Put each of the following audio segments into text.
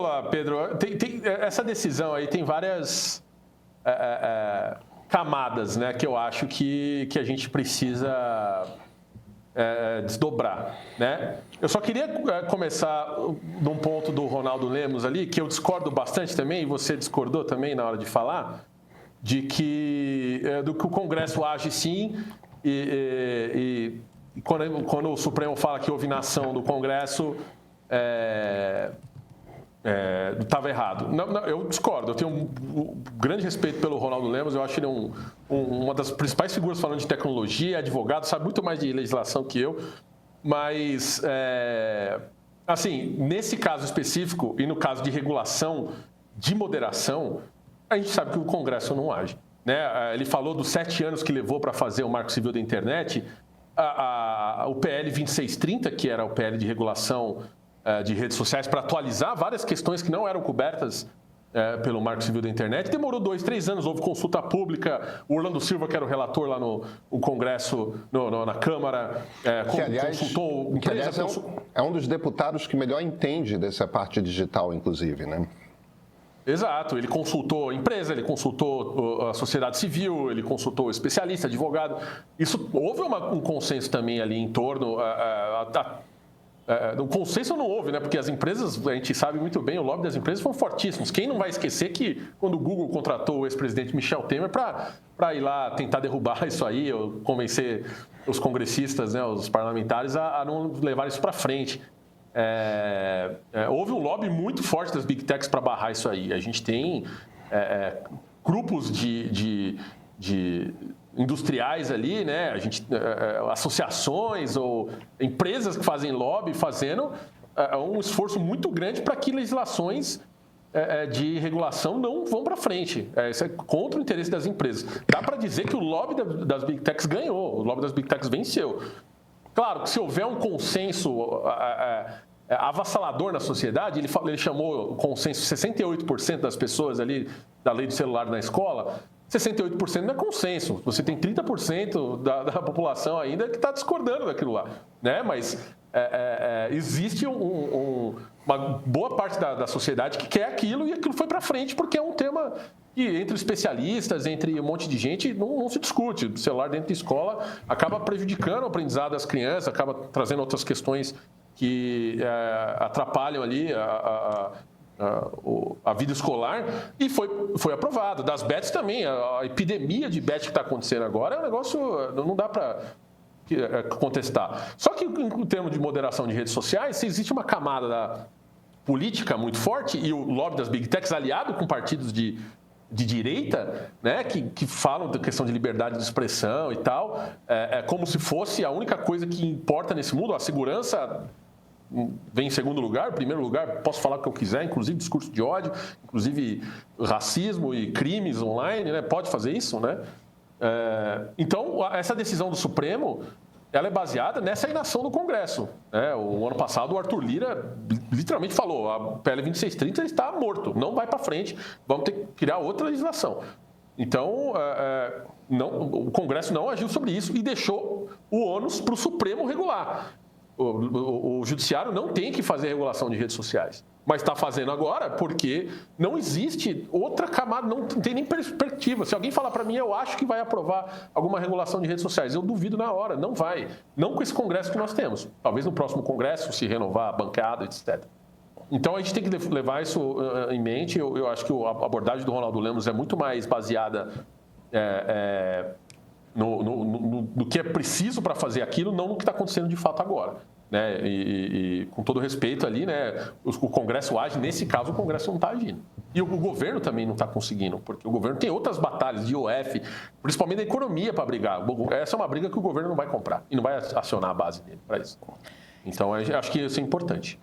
Olá, Pedro. Essa decisão aí tem várias camadas, né, que eu acho que a gente precisa desdobrar, né? Eu só queria começar num ponto do Ronaldo Lemos ali, que eu discordo bastante também, e você discordou também na hora de falar, do que o Congresso age sim, e quando o Supremo fala que houve inação do Congresso, estava errado. Não, eu discordo. Eu tenho um grande respeito pelo Ronaldo Lemos. Eu acho ele uma das principais figuras falando de tecnologia, advogado, sabe muito mais de legislação que eu. Mas, assim, nesse caso específico e no caso de regulação, de moderação, a gente sabe que o Congresso não age, né? Ele falou dos 7 anos que levou para fazer o Marco Civil da Internet. O PL 2630, que era o PL de regulação de redes sociais, para atualizar várias questões que não eram cobertas pelo Marco Civil da Internet. Demorou 2, 3 anos, houve consulta pública. O Orlando Silva, que era o relator lá no Congresso, na Câmara, consultou... Que, aliás, é um dos deputados que melhor entende dessa parte digital, inclusive, né? Exato, ele consultou a empresa, ele consultou a sociedade civil, ele consultou o especialista, advogado. Houve um consenso também ali em torno... O consenso não houve, né? Porque as empresas, a gente sabe muito bem, o lobby das empresas foram fortíssimos. Quem não vai esquecer que quando o Google contratou o ex-presidente Michel Temer para ir lá tentar derrubar isso aí, ou convencer os congressistas, né, os parlamentares, a não levar isso para frente. Houve um lobby muito forte das Big Techs para barrar isso aí. A gente tem grupos de industriais ali, né? Associações ou empresas que fazem lobby fazendo um esforço muito grande para que legislações de regulação não vão para frente. Isso é contra o interesse das empresas. Dá para dizer que o lobby das Big Techs ganhou, o lobby das Big Techs venceu. Claro que se houver um consenso avassalador na sociedade, ele chamou o consenso 68% das pessoas ali da lei do celular na escola. 68% não é consenso. Você tem 30% da população ainda que está discordando daquilo lá, né? Mas existe uma boa parte da sociedade que quer aquilo e aquilo foi para frente porque é um tema que entre especialistas, entre um monte de gente, não se discute. O celular dentro da escola acaba prejudicando o aprendizado das crianças, acaba trazendo outras questões que atrapalham ali a vida escolar, e foi aprovado. Das bets também, a epidemia de bet que está acontecendo agora é um negócio, não dá para contestar. Só que em termos de moderação de redes sociais, se existe uma camada da política muito forte e o lobby das Big Techs aliado com partidos de direita, né, que falam da questão de liberdade de expressão e tal, como se fosse a única coisa que importa nesse mundo. A segurança vem em segundo lugar. Em primeiro lugar, posso falar o que eu quiser, inclusive discurso de ódio, inclusive racismo e crimes online, né? Pode fazer isso, né? Então, essa decisão do Supremo, ela é baseada nessa inação do Congresso, né? O ano passado, o Arthur Lira literalmente falou: a PL 2630 está morto, não vai para frente, vamos ter que criar outra legislação. Então, o Congresso não agiu sobre isso e deixou o ônus para o Supremo regular. O Judiciário não tem que fazer regulação de redes sociais, mas está fazendo agora porque não existe outra camada, não tem nem perspectiva. Se alguém falar para mim, eu acho que vai aprovar alguma regulação de redes sociais, eu duvido na hora, não vai. Não com esse Congresso que nós temos. Talvez no próximo Congresso, se renovar a bancada, etc. Então, a gente tem que levar isso em mente. Eu acho que a abordagem do Ronaldo Lemos é muito mais baseada no que é preciso para fazer aquilo, não no que está acontecendo de fato agora, né? E com todo respeito ali, né, o Congresso age, nesse caso o Congresso não está agindo. E o governo também não está conseguindo, porque o governo tem outras batalhas de IOF, principalmente da economia, para brigar. Essa é uma briga que o governo não vai comprar e não vai acionar a base dele para isso. Então, eu acho que isso é importante.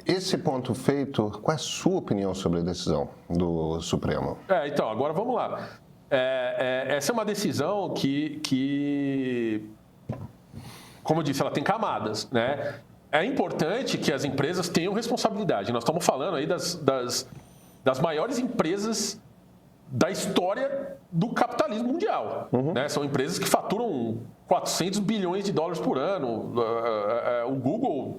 Esse ponto feito, qual é a sua opinião sobre a decisão do Supremo? Então, agora vamos lá. Essa é uma decisão que, como eu disse, ela tem camadas, né? É importante que as empresas tenham responsabilidade. Nós estamos falando aí das maiores empresas da história do capitalismo mundial, né? São empresas que faturam 400 bilhões de dólares por ano. O Google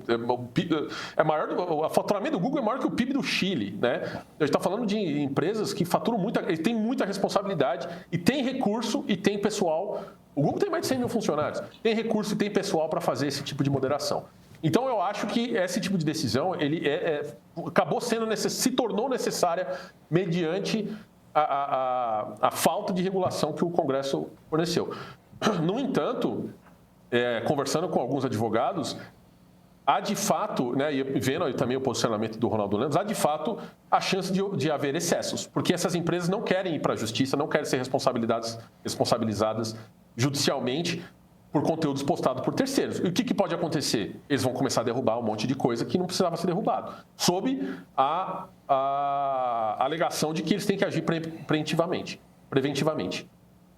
é maior, o faturamento do Google é maior que o PIB do Chile, né? A gente está falando de empresas que faturam têm muita responsabilidade e tem recurso e tem pessoal. O Google tem mais de 100 mil funcionários, tem recurso e tem pessoal para fazer esse tipo de moderação. Então, eu acho que esse tipo de decisão acabou se tornou necessária mediante a falta de regulação que o Congresso forneceu. No entanto, conversando com alguns advogados, há de fato, né, e vendo aí também o posicionamento do Ronaldo Lemos, há de fato a chance de haver excessos, porque essas empresas não querem ir para a justiça, não querem ser responsabilizadas judicialmente por conteúdos postados por terceiros. E o que pode acontecer? Eles vão começar a derrubar um monte de coisa que não precisava ser derrubado, sob a alegação de que eles têm que agir preventivamente.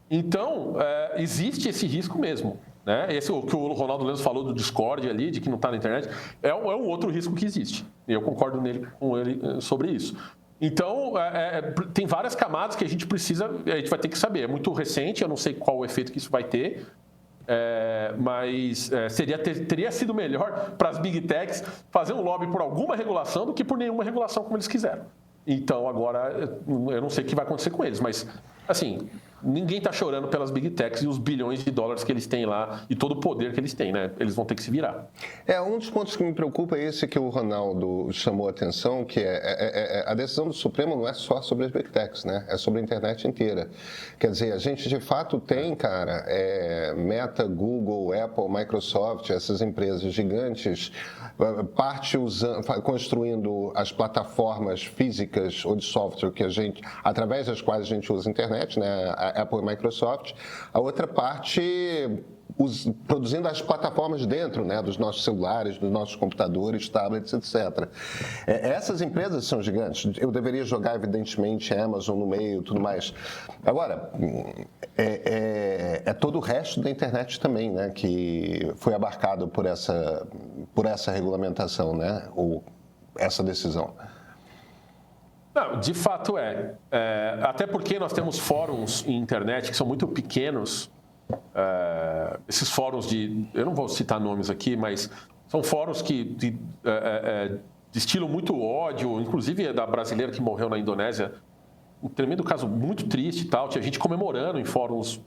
Então, existe esse risco mesmo. Né? O que o Ronaldo Lemos falou do Discord ali, de que não está na internet, é um outro risco que existe. E eu concordo com ele sobre isso. Então, tem várias camadas que a gente vai ter que saber. É muito recente, eu não sei qual o efeito que isso vai ter, mas teria sido melhor para as Big Techs fazer um lobby por alguma regulação do que por nenhuma regulação como eles quiseram. Então, agora, eu não sei o que vai acontecer com eles, mas, assim, ninguém está chorando pelas Big Techs e os bilhões de dólares que eles têm lá e todo o poder que eles têm, né? Eles vão ter que se virar. Um dos pontos que me preocupa é esse que o Ronaldo chamou a atenção, que a decisão do Supremo não é só sobre as Big Techs, né? É sobre a internet inteira. Quer dizer, a gente de fato tem, cara, Meta, Google, Apple, Microsoft, essas empresas gigantes, construindo as plataformas físicas ou de software através das quais a gente usa a internet, né? A Apple e Microsoft. A outra parte produzindo as plataformas dentro, né, dos nossos celulares, dos nossos computadores, tablets, etc. Essas empresas são gigantes. Eu deveria jogar, evidentemente, a Amazon no meio e tudo mais. Agora, todo o resto da internet também, né, que foi abarcado por essa regulamentação, né, ou essa decisão. Não, de fato até porque nós temos fóruns em internet que são muito pequenos. Esses fóruns eu não vou citar nomes aqui, mas são fóruns que destilam muito ódio, inclusive da brasileira que morreu na Indonésia, um tremendo caso muito triste e tal. Tinha gente comemorando em fóruns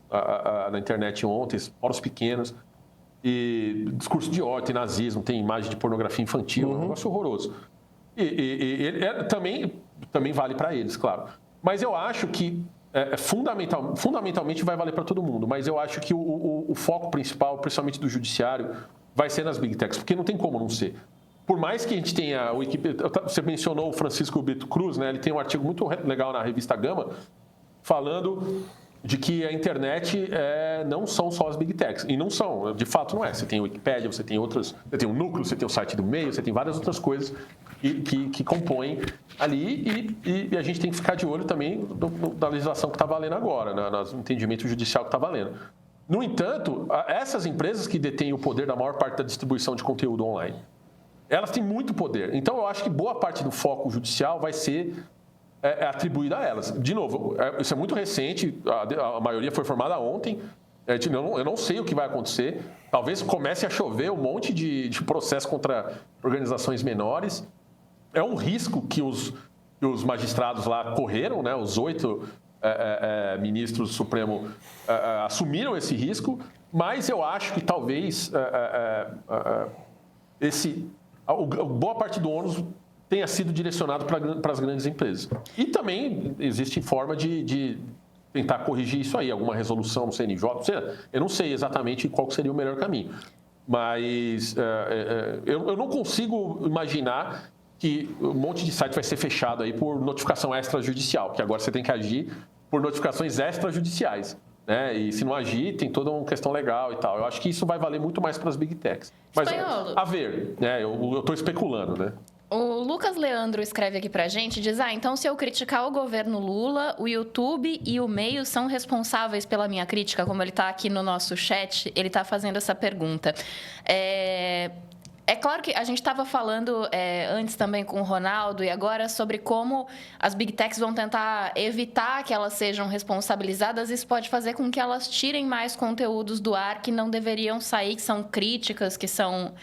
na internet ontem, fóruns pequenos, e discurso de ódio, tem nazismo, tem imagem de pornografia infantil, é um negócio horroroso. E também vale para eles, claro. Mas eu acho que fundamentalmente vai valer para todo mundo, mas eu acho que o foco principal, principalmente do judiciário, vai ser nas Big Techs, porque não tem como não ser. Por mais que a gente tenha o equipe... Você mencionou o Francisco Brito Cruz, né? Ele tem um artigo muito legal na revista Gama, falando de que a internet não são só as Big Techs. E não são, de fato não é. Você tem o Wikipedia, você tem outras... Você tem o núcleo, você tem o site do meio, você tem várias outras coisas que compõem ali, e a gente tem que ficar de olho também da legislação que está valendo agora, no entendimento judicial que está valendo. No entanto, essas empresas que detêm o poder da maior parte da distribuição de conteúdo online, elas têm muito poder. Então, eu acho que boa parte do foco judicial vai ser atribuída a elas. De novo, isso é muito recente, a maioria foi formada ontem. Eu não sei o que vai acontecer. Talvez comece a chover um monte de processo contra organizações menores. É um risco que os magistrados lá correram, né? Os 8 ministros do Supremo assumiram esse risco, mas eu acho que talvez boa parte do ônus tenha sido direcionado para as grandes empresas. E também existe forma de tentar corrigir isso aí, alguma resolução no CNJ. Eu não sei exatamente qual seria o melhor caminho, mas eu não consigo imaginar que um monte de site vai ser fechado aí por notificação extrajudicial, porque agora você tem que agir por notificações extrajudiciais, né? E se não agir, tem toda uma questão legal e tal. Eu acho que isso vai valer muito mais para as Big Techs. Mas a ver, né? Eu estou especulando, né? O Lucas Leandro escreve aqui pra gente, diz, então se eu criticar o governo Lula, o YouTube e o meio são responsáveis pela minha crítica, como ele tá aqui no nosso chat, ele tá fazendo essa pergunta. É claro que a gente estava falando antes também com o Ronaldo e agora sobre como as Big Techs vão tentar evitar que elas sejam responsabilizadas. Isso pode fazer com que elas tirem mais conteúdos do ar que não deveriam sair, que são críticas, que são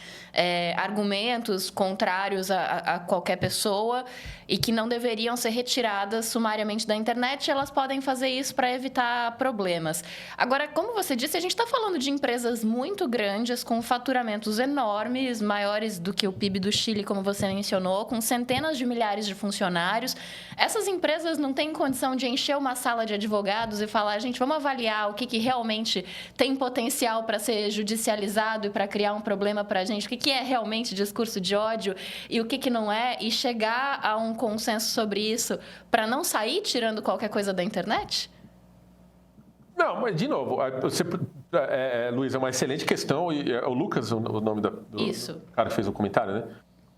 argumentos contrários a qualquer pessoa e que não deveriam ser retiradas sumariamente da internet. Elas podem fazer isso para evitar problemas. Agora, como você disse, a gente está falando de empresas muito grandes, com faturamentos enormes, maiores do que o PIB do Chile, como você mencionou, com centenas de milhares de funcionários. Essas empresas não têm condição de encher uma sala de advogados e falar, gente, vamos avaliar o que realmente tem potencial para ser judicializado e para criar um problema para a gente, o que é realmente discurso de ódio e o que não é, e chegar a um consenso sobre isso para não sair tirando qualquer coisa da internet? Não, mas de novo, Luiz, é uma excelente questão e o Lucas, o nome do cara que fez o comentário, né?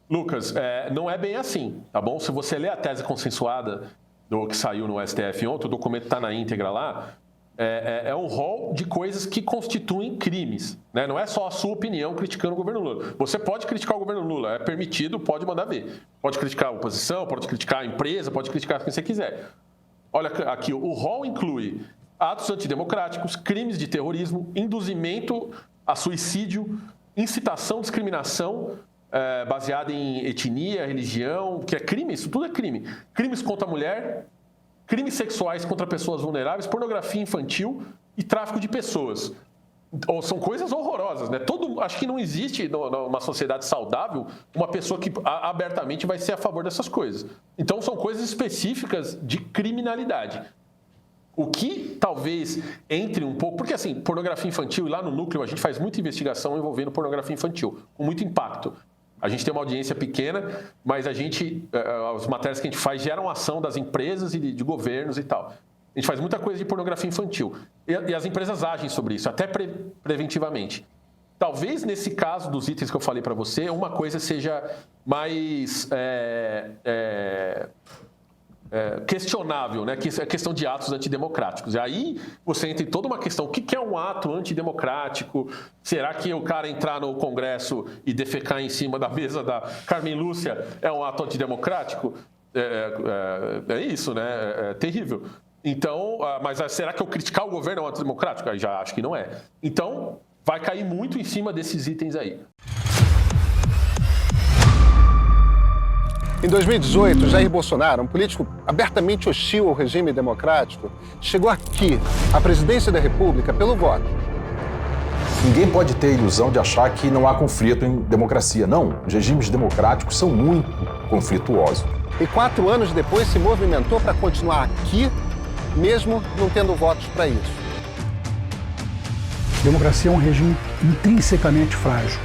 Lucas, não é bem assim, tá bom? Se você ler a tese consensuada do que saiu no STF ontem, o documento está na íntegra lá, é um rol de coisas que constituem crimes, né? Não é só a sua opinião criticando o governo Lula. Você pode criticar o governo Lula, é permitido, pode mandar ver. Pode criticar a oposição, pode criticar a empresa, pode criticar quem você quiser. Olha aqui, o rol inclui atos antidemocráticos, crimes de terrorismo, induzimento a suicídio, incitação, discriminação baseada em etnia, religião, que é crime, isso tudo é crime. Crimes contra a mulher, crimes sexuais contra pessoas vulneráveis, pornografia infantil e tráfico de pessoas. São coisas horrorosas, né? Acho que não existe numa sociedade saudável uma pessoa que abertamente vai ser a favor dessas coisas. Então, são coisas específicas de criminalidade. O que talvez entre um pouco... Porque, assim, pornografia infantil, e lá no Núcleo a gente faz muita investigação envolvendo pornografia infantil, com muito impacto. A gente tem uma audiência pequena, mas as matérias que a gente faz geram ação das empresas e de governos e tal. A gente faz muita coisa de pornografia infantil. E as empresas agem sobre isso, até preventivamente. Talvez, nesse caso dos itens que eu falei para você, uma coisa seja mais... questionável, né? Que é a questão de atos antidemocráticos. E aí você entra em toda uma questão: o que é um ato antidemocrático? Será que o cara entrar no Congresso e defecar em cima da mesa da Carmen Lúcia é um ato antidemocrático? É isso, né? É terrível. Então, mas será que eu criticar o governo é um ato antidemocrático? Aí já acho que não é. Então, vai cair muito em cima desses itens aí. Em 2018, Jair Bolsonaro, um político abertamente hostil ao regime democrático, chegou aqui, à presidência da República, pelo voto. Ninguém pode ter a ilusão de achar que não há conflito em democracia. Não, os regimes democráticos são muito conflituosos. E 4 anos depois se movimentou para continuar aqui, mesmo não tendo votos para isso. Democracia é um regime intrinsecamente frágil.